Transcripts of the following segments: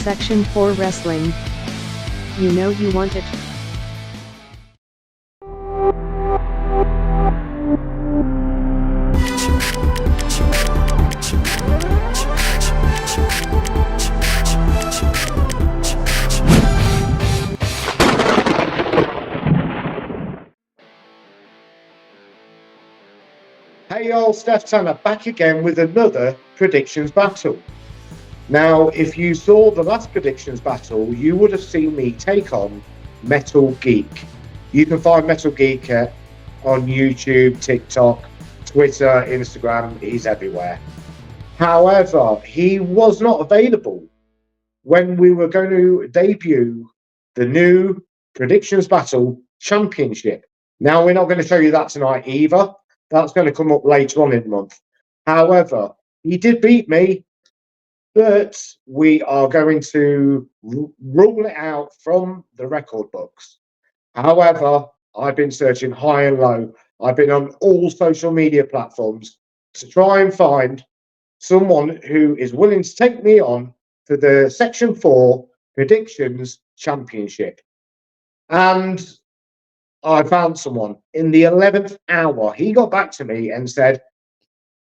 Section 4 Wrestling. You know you want it. Hey y'all, Steff Tanner back again with another predictions battle. Now, if you saw the last predictions battle, you would have seen me take on Metal Geek. You can find Metal Geek on YouTube, TikTok, Twitter, Instagram. He's everywhere. However, he was not available when we were going to debut the new predictions battle championship. Now, we're not going to show you that tonight either. That's going to come up later on in the month. However, he did beat me, but we are going to rule it out from the record books. However, I've been searching high and low. I've been on all social media platforms to try and find someone who is willing to take me on for the Section 4 Predictions Championship. And I found someone in the 11th hour. He got back to me and said,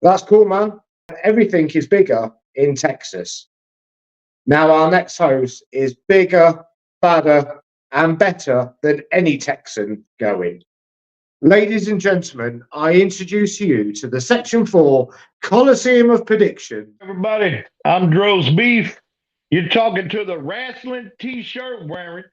"That's cool, man. Everything is bigger in Texas." Now, our next host is bigger, badder, and better than any Texan going. Ladies and gentlemen, I introduce you to the Section 4 Coliseum of Prediction. Everybody, I'm Drost Beef. You're talking to the wrestling t-shirt wearing,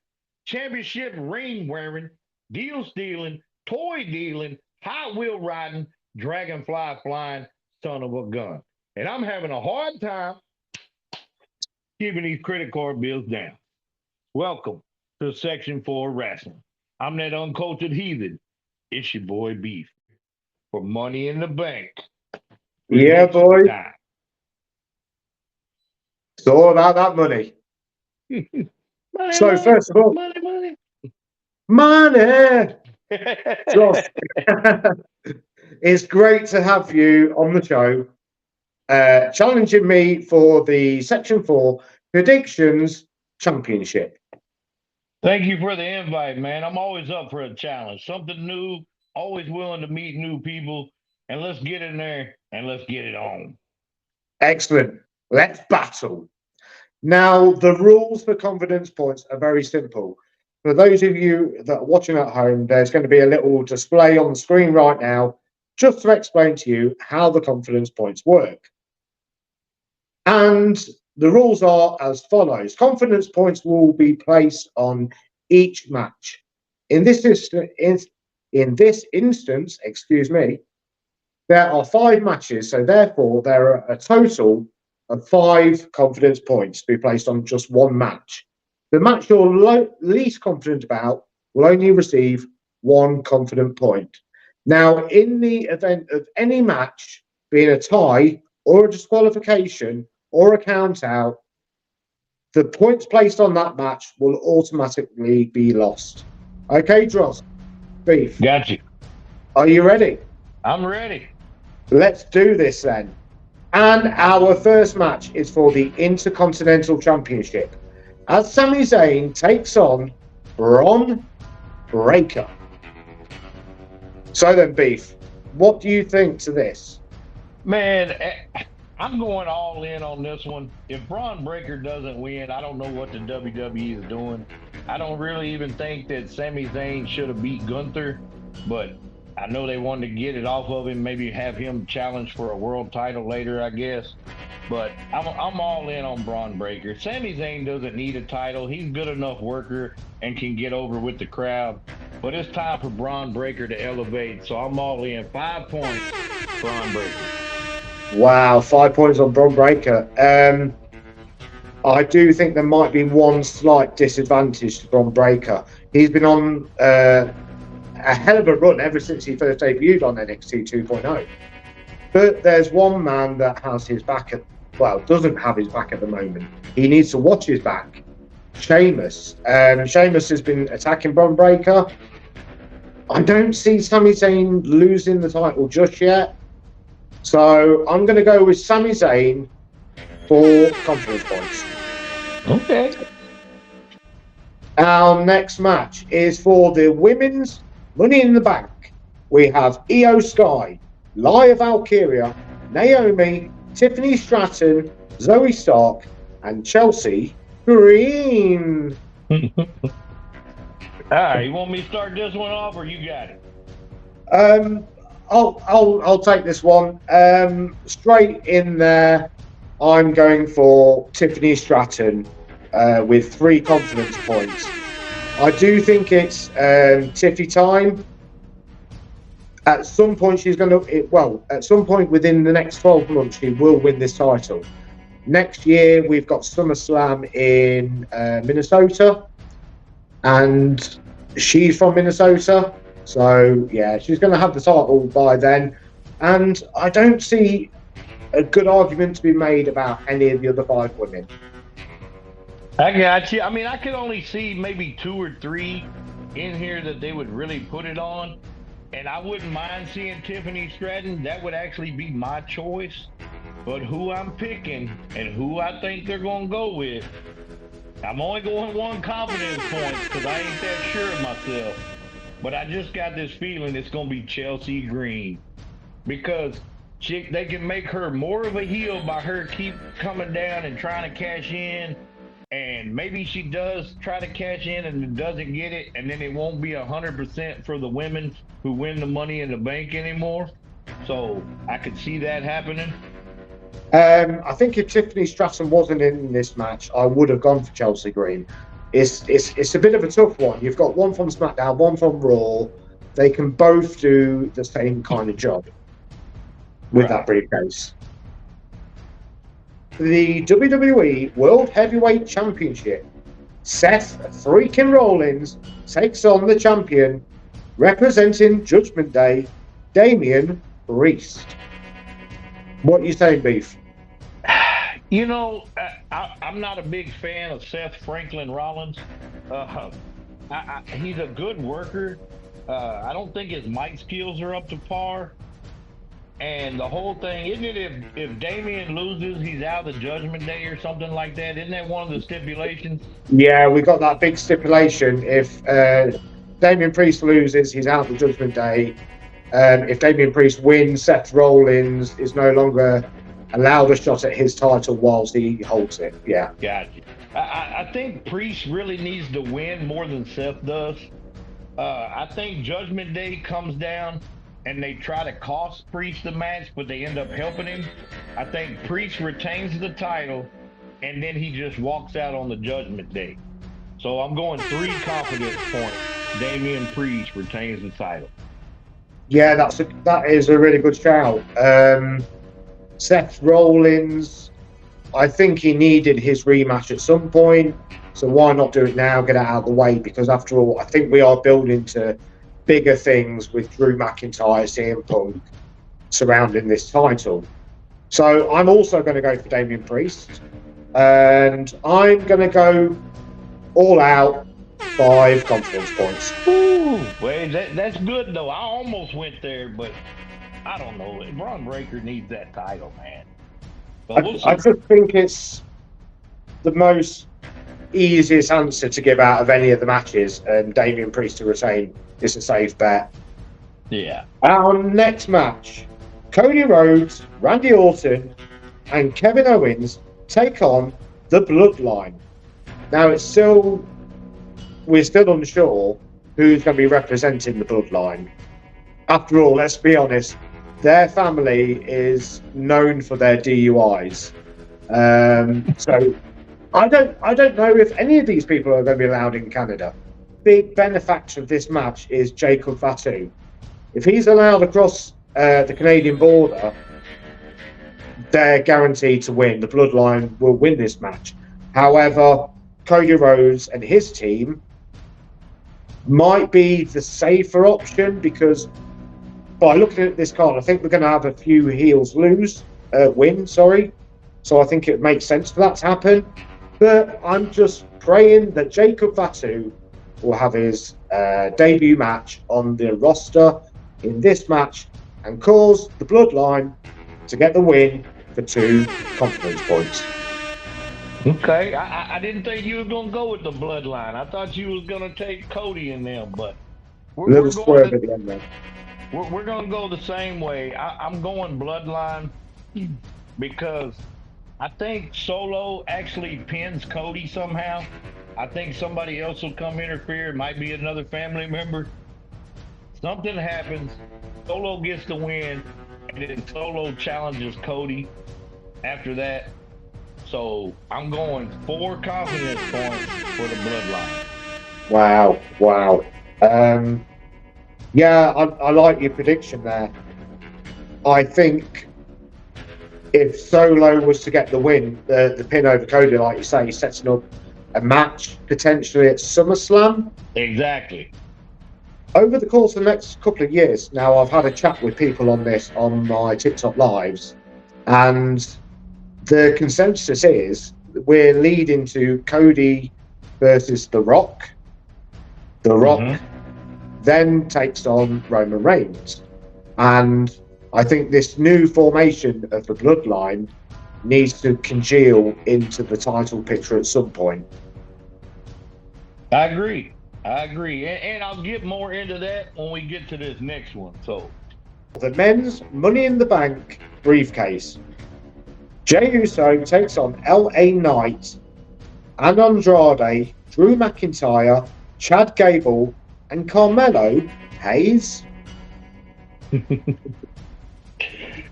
championship ring wearing, deal stealing, toy dealing, hot wheel riding, dragonfly flying son of a gun. And I'm having a hard time keeping these credit card bills down. Welcome to Section 4 Wrestling. I'm that uncultured heathen. It's your boy Beef for Money in the Bank. Yeah, boy. It's all about that money. Money, So, money, first of all, money. money. Josh, it's great to have you on the show, challenging me for the Section 4 Predictions Championship. Thank you for the invite, man. I'm always up for a challenge. Something new, always willing to meet new people. And let's get in there and let's get it on. Excellent. Let's battle. Now, the rules for confidence points are very simple. For those of you that are watching at home, there's going to be a little display on the screen right now just to explain to you how the confidence points work. And the rules are as follows. Confidence points will be placed on each match. In this instance, there are 5 matches, so therefore there are a total of 5 confidence points to be placed on just one match. The match you're least confident about will only receive 1 confident point. Now, in the event of any match being a tie or a disqualification or a count out, the points placed on that match will automatically be lost. Okay, Drost Beef. Got you. Are you ready? I'm ready. Let's do this then. And our first match is for the Intercontinental Championship, as Sami Zayn takes on Bron Breakker. So then, Beef, what do you think to this? Man, I'm going all in on this one. If Bron Breakker doesn't win, I don't know what the WWE is doing. I don't really even think that Sami Zayn should have beat Gunther, but I know they wanted to get it off of him, maybe have him challenge for a world title later, I guess. But I'm all in on Bron Breakker. Sami Zayn doesn't need a title. He's a good enough worker and can get over with the crowd. But it's time for Bron Breakker to elevate, so I'm all in. 5 points, Bron Breakker. Wow, 5 points on Bron Breakker. I do think there might be one slight disadvantage to Bron Breakker. He's been on a hell of a run ever since he first debuted on NXT 2.0. But there's one man that has his back doesn't have his back at the moment. He needs to watch his back. Sheamus. Sheamus has been attacking Bron Breakker. I don't see Sami Zayn losing the title just yet. So I'm going to go with Sami Zayn for confidence points. Okay. Our next match is for the women's Money in the Bank. We have Io Sky, Lia Valkyria, Naomi, Tiffany Stratton, Zoe Stark, and Chelsea Green. All right, you want me to start this one off, or you got it? I'll take this one. Straight in there, I'm going for Tiffany Stratton with 3 confidence points. I do think it's Tiffy time. At some point, she's going to, at some point within the next 12 months, she will win this title. Next year, we've got SummerSlam in Minnesota, and she's from Minnesota. So, yeah, she's going to have the title by then. And I don't see a good argument to be made about any of the other 5 women. I got you. I mean, I could only see maybe 2 or 3 in here that they would really put it on. And I wouldn't mind seeing Tiffany Stratton. That would actually be my choice. But who I'm picking and who I think they're going to go with, I'm only going 1 confidence point because I ain't that sure of myself. But I just got this feeling it's going to be Chelsea Green. Because they can make her more of a heel by her keep coming down and trying to cash in. And maybe she does try to cash in and doesn't get it, and then it won't be 100% for the women who win the Money in the Bank anymore. So I could see that happening. I think if Tiffany Stratton wasn't in this match, I would have gone for Chelsea Green. It's a bit of a tough one. You've got one from SmackDown, one from Raw. They can both do the same kind of job with that briefcase. The WWE World Heavyweight Championship. Seth freaking Rollins takes on the champion, representing Judgment Day, Damian Priest. What are you saying, Beef? You know, I'm not a big fan of Seth Franklin Rollins. He's a good worker. I don't think his mic skills are up to par. And the whole thing, isn't it if Damian loses, he's out of the Judgment Day or something like that? Isn't that one of the stipulations? Yeah, we got that big stipulation. If Damian Priest loses, he's out of the Judgment Day. If Damian Priest wins, Seth Rollins is no longer allowed a shot at his title whilst he holds it. Yeah. Gotcha. I think Priest really needs to win more than Seth does. I think Judgment Day comes down and they try to cost Priest the match, but they end up helping him. I think Priest retains the title, and then he just walks out on the Judgment Day. So I'm going 3 confidence points. Damian Priest retains the title. Yeah, that is a really good shout. Seth Rollins, I think he needed his rematch at some point, so why not do it now, get it out of the way, because after all, I think we are building to bigger things with Drew McIntyre, CM Punk surrounding this title. So I'm also going to go for Damian Priest, and I'm going to go all out 5 confidence points. Ooh, well, that's good though. I almost went there, but I don't know. Braun Breaker needs that title, man. But I just think it's the most easiest answer to give out of any of the matches, and Damian Priest to retain is a safe bet. Yeah. Our next match, Cody Rhodes, Randy Orton, and Kevin Owens take on the Bloodline. Now we're still unsure who's going to be representing the Bloodline. After all, let's be honest, their family is known for their DUIs. So I don't know if any of these people are going to be allowed in Canada. Big benefactor of this match is Jacob Fatu. If he's allowed across the Canadian border, they're guaranteed to win. The Bloodline will win this match. However, Cody Rhodes and his team might be the safer option, because by looking at this card, I think we're going to have a few heels win. So I think it makes sense for that to happen. But I'm just praying that Jacob Fatu will have his debut match on the roster in this match and cause the Bloodline to get the win for 2 confidence points. Okay, I didn't think you was gonna go with the bloodline. I thought you was gonna take Cody in them, but Little we're going swerve to at the end there. we're gonna go the same way. I'm going bloodline because I think Solo actually pins Cody somehow. I think somebody else will come interfere. It might be another family member. Something happens. Solo gets the win, and then Solo challenges Cody after that. So I'm going 4 confidence points for the bloodline. Wow, wow. Yeah, I like your prediction there. I think if Solo was to get the win, the pin over Cody, like you say, he's setting up a match potentially at SummerSlam. Exactly. Over the course of the next couple of years, now I've had a chat with people on this on my TikTok lives, and the consensus is we're leading to Cody versus The Rock. The Rock then takes on Roman Reigns. And I think this new formation of the bloodline needs to congeal into the title picture at some point. I agree. And I'll get more into that when we get to this next one. So The men's Money in the Bank briefcase. Jey Uso takes on LA Knight and Andrade, Drew McIntyre, Chad Gable, and Carmelo Hayes.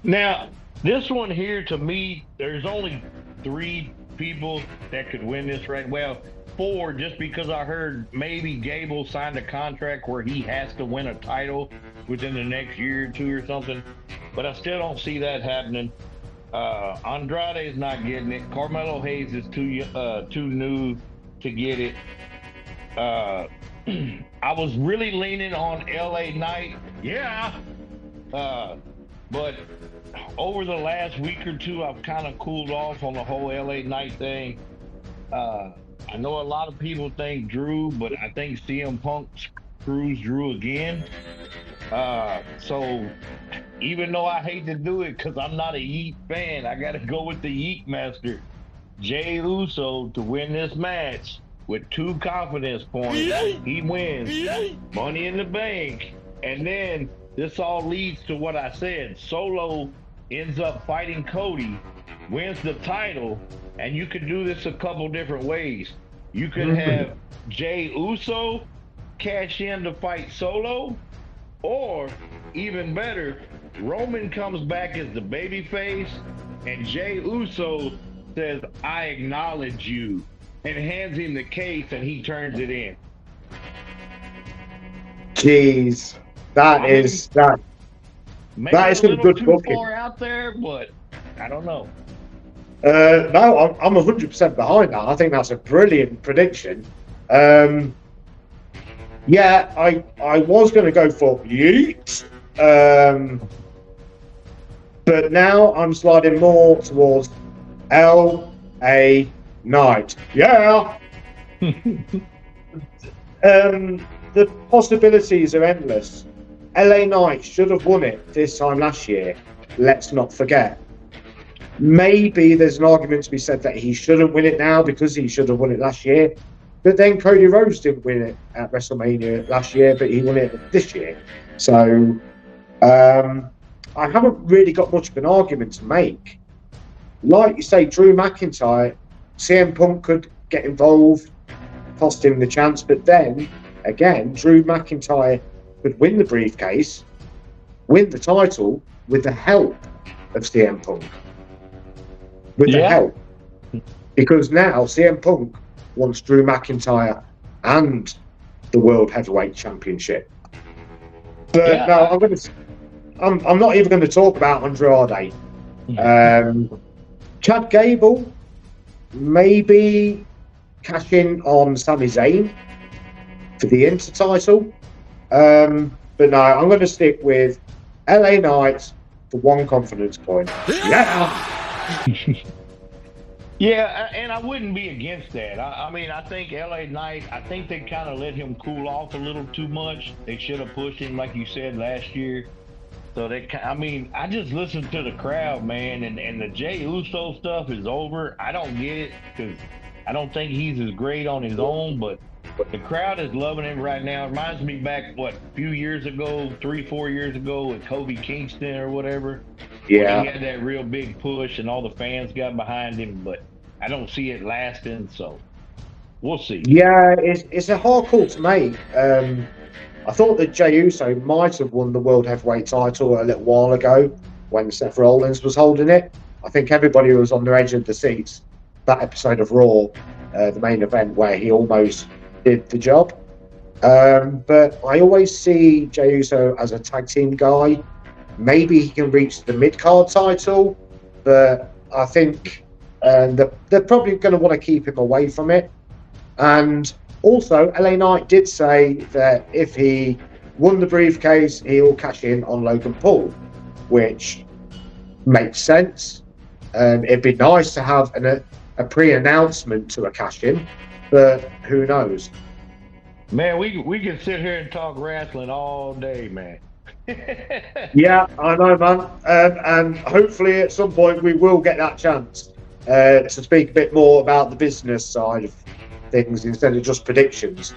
now, this one here, to me, there's only 3 people that could win this, right? Well, 4, just because I heard maybe Gable signed a contract where he has to win a title within the next year or 2 or something, but I still don't see that happening. Andrade is not getting it. Carmelo Hayes is too new to get it. I was really leaning on LA Knight, but over the last week or 2, I've kind of cooled off on the whole LA Knight thing. I know a lot of people think Drew, but I think CM Punk screws Drew again. So even though I hate to do it because I'm not a Yeet fan, I got to go with the Yeet master, Jey Uso, to win this match with 2 confidence points. He wins Money in the Bank. And then this all leads to what I said. Solo ends up fighting Cody, wins the title, and you could do this a couple different ways. You could have Jey Uso cash in to fight Solo, or even better, Roman comes back as the babyface, and Jey Uso says, "I acknowledge you," and hands him the case, and he turns it in. Jeez, that is some good too booking. far out there, but I don't know. No, I'm 100% behind that. I think that's a brilliant prediction. Yeah, I was going to go for Yeet, but now I'm sliding more towards LA Knight. Yeah. The possibilities are endless. LA Knight should have won it this time last year. Let's not forget. Maybe there's an argument to be said that he shouldn't win it now because he should have won it last year. But then Cody Rhodes didn't win it at WrestleMania last year, but he won it this year. So I haven't really got much of an argument to make. Like you say, Drew McIntyre, CM Punk could get involved, cost him the chance. But then, again, Drew McIntyre could win the briefcase, win the title with the help of CM Punk. With the help. Because now CM Punk wants Drew McIntyre and the World Heavyweight Championship. But no, I'm not even going to talk about Andrade. Chad Gable, maybe cash in on Sami Zayn for the Inter title. But no, I'm going to stick with LA Knight for 1 confidence point. Yeah, and I wouldn't be against that. I mean, I think LA Knight, I think they kind of let him cool off a little too much. They should have pushed him, like you said, last year. So I mean, I just listen to the crowd, man, and the Jey Uso stuff is over. I don't get it because I don't think he's as great on his own, but the crowd is loving him right now. It reminds me back, what, a few years ago, 3, 4 years ago with Kobe Kingston or whatever, when he Yeah. had that real big push and all the fans got behind him, but I don't see it lasting, so we'll see. Yeah, it's a hard call to make. I thought that Jey Uso might have won the World Heavyweight title a little while ago when Seth Rollins was holding it. I think everybody was on the edge of the seats. That episode of Raw, the main event, where he almost did the job. But I always see Jey Uso as a tag team guy. Maybe he can reach the mid-card title, but I think they're probably going to want to keep him away from it. And also, LA Knight did say that if he won the briefcase, he'll cash in on Logan Paul, which makes sense. It'd be nice to have a pre-announcement to a cash-in, but who knows? Man, we can sit here and talk wrestling all day, man. Yeah, I know, man. And hopefully at some point we will get that chance to speak a bit more about the business side of things instead of just predictions.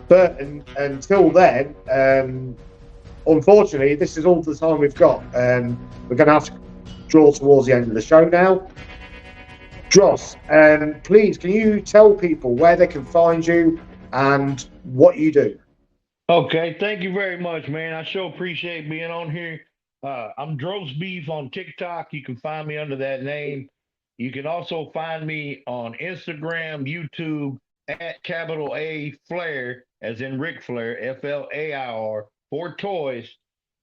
But until then, unfortunately, this is all the time we've got. We're going to have to draw towards the end of the show now. Drost, please, can you tell people where they can find you and what you do? Okay, thank you very much, man. I sure appreciate being on here. I'm Drost Beef on TikTok. You can find me under that name. You can also find me on Instagram, YouTube, at capital A Flair, as in Ric Flair, FLAIR, for toys.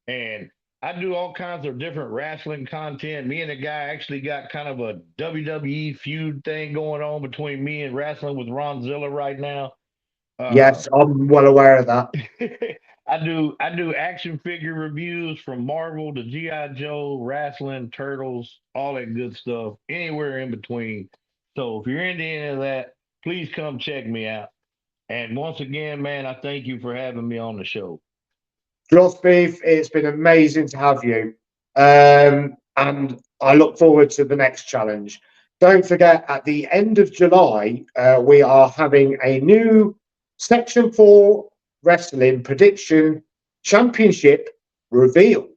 And I do all kinds of different wrestling content. Me and the guy actually got kind of a WWE feud thing going on between me and wrestling with Ronzilla right now. Yes, I'm well aware of that. I do action figure reviews from Marvel to G.I. Joe, wrestling, turtles, all that good stuff, anywhere in between. So if you're into any of that, please come check me out. And once again, man, I thank you for having me on the show. Drost Beef, it's been amazing to have you. And I look forward to the next challenge. Don't forget, at the end of July, we are having a new Section 4 Wrestling Prediction Championship reveal.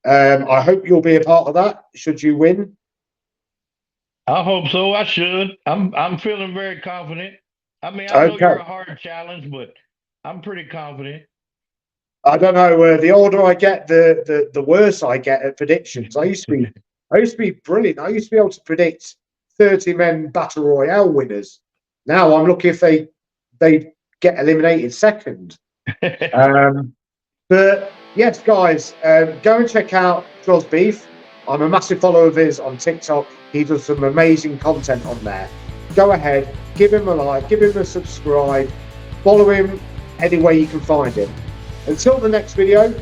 I hope you'll be a part of that, should you win. I hope so. I should. I'm feeling very confident. I mean, I know you're a hard challenge, but I'm pretty confident. I don't know. The older I get, the worse I get at predictions. I used to be brilliant. I used to be able to predict 30-men battle royale winners. Now I'm lucky if they get eliminated second. But yes, guys, go and check out Drost Beef. I'm a massive follower of his on TikTok. He does some amazing content on there. Go ahead, give him a like, give him a subscribe, follow him any way you can find him. Until the next video,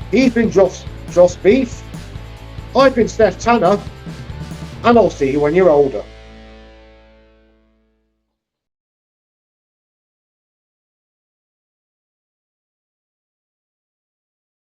he's been Drost Beef. I've been Steff Tanner, and I'll see you when you're older.